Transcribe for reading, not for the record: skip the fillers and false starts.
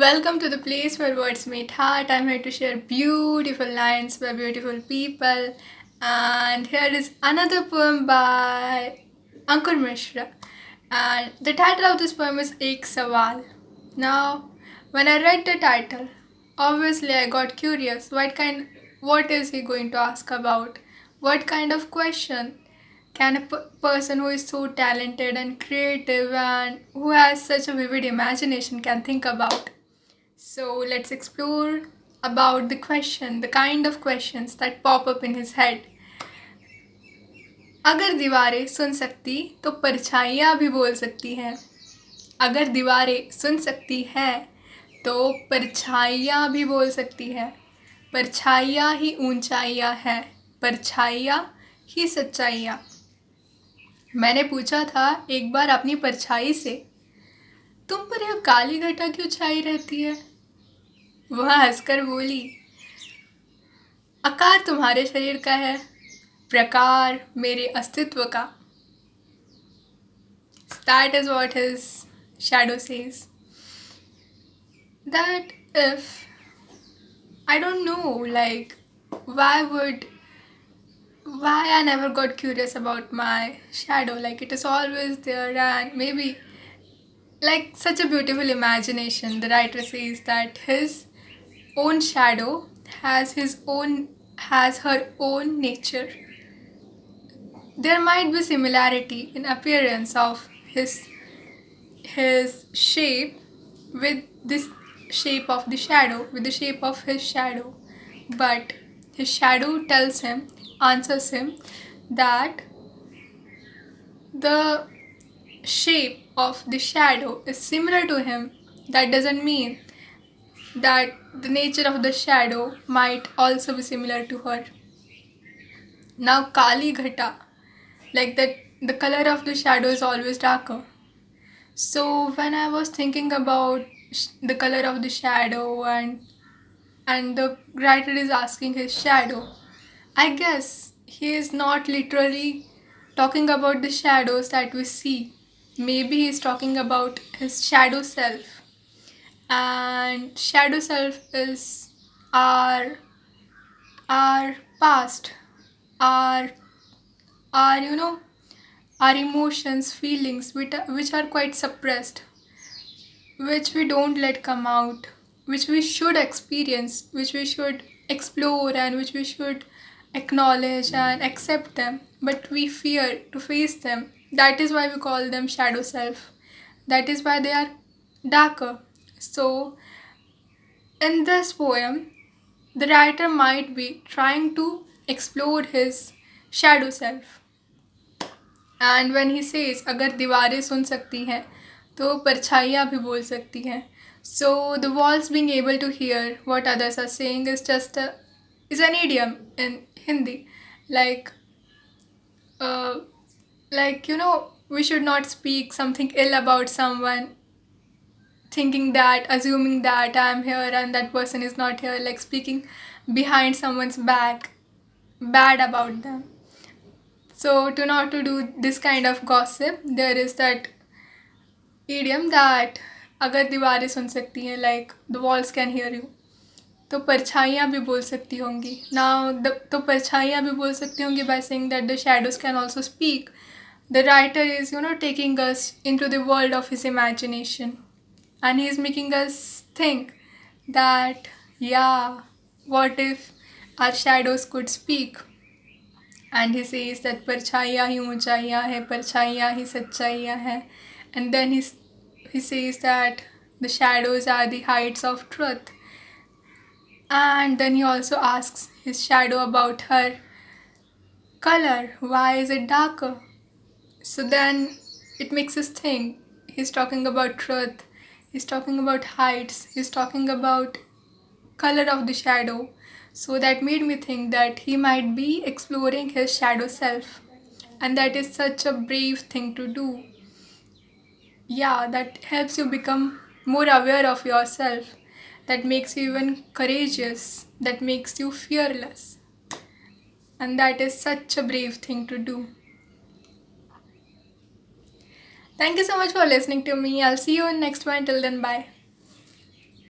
Welcome to the place where words meet heart. I'm here to share beautiful lines by beautiful people. And here is another poem by Ankur Mishra. And the title of this poem is Ek Sawal. Now, when I read the title, obviously I got curious. What is he going to ask about? What kind of question can a person who is so talented and creative and who has such a vivid imagination can think about? So let's explore about the kind of questions that pop up in his head. अगर दीवारें सुन सकती तो परछाइयाँ भी बोल सकती हैं. अगर दीवारें सुन सकती हैं तो परछाइयाँ भी बोल सकती हैं. परछाइयाँ ही ऊंचाइयाँ हैं, परछाइयाँ ही सच्चाइयाँ. मैंने पूछा था एक बार अपनी परछाई से, तुम पर यह काली घटा क्यों छाई रहती है? वह हंसकर बोली, आकार तुम्हारे शरीर का है, प्रकार मेरे अस्तित्व का. That is what his shadow says. That if I don't know, like, why I never got curious about my shadow. Like, it is always there, and maybe like such a beautiful imagination. The writer says that his own shadow has her own nature. There might be similarity in appearance of his shape with this shape of the shadow, with the shape of his shadow, but his shadow answers him that the shape of the shadow is similar to him. That doesn't mean that the nature of the shadow might also be similar to her. Now, Kali Ghata, like that, the color of the shadow is always darker. So when I was thinking about the color of the shadow and the writer is asking his shadow, I guess he is not literally talking about the shadows that we see. Maybe he is talking about his shadow self. And shadow self is our our past, our our our emotions, feelings which are quite suppressed, which we don't let come out, which we should experience, which we should explore, and which we should acknowledge and accept them, but we fear to face them. That is why we call them shadow self. That is why they are darker. So, in this poem, the writer might be trying to explore his shadow self. And when he says, अगर दीवारें सुन सकती हैं तो परछाइयाँ भी बोल सकती हैं. So the walls being able to hear what others are saying is is an idiom in Hindi. Like, we should not speak something ill about someone, assuming that I'm here and that person is not here, like speaking behind someone's back bad about them. So to do this kind of gossip, there is that idiom that अगर दीवारें सुन सकती हैं, like the walls can hear you, तो परछाइयाँ भी बोल सकती होंगी. Now तो परछाइयाँ भी बोल सकती होंगी by saying that the shadows can also speak. The writer is taking us into the world of his imagination, and he is making us think that, yeah, what if our shadows could speak? And he says that परछाइयाँ ही ऊंचाइयाँ है, परछाइयाँ ही सच्चाइयाँ हैं. And then he says that the shadows are the heights of truth. And then he also asks his shadow about her color. Why is it darker? So then it makes us think. He's talking about truth. He's talking about heights. He's talking about color of the shadow. So that made me think that he might be exploring his shadow self. And that is such a brave thing to do. Yeah, that helps you become more aware of yourself. That makes you even courageous. That makes you fearless. And that is such a brave thing to do. Thank you so much for listening to me. I'll see you in next one. Till then, bye.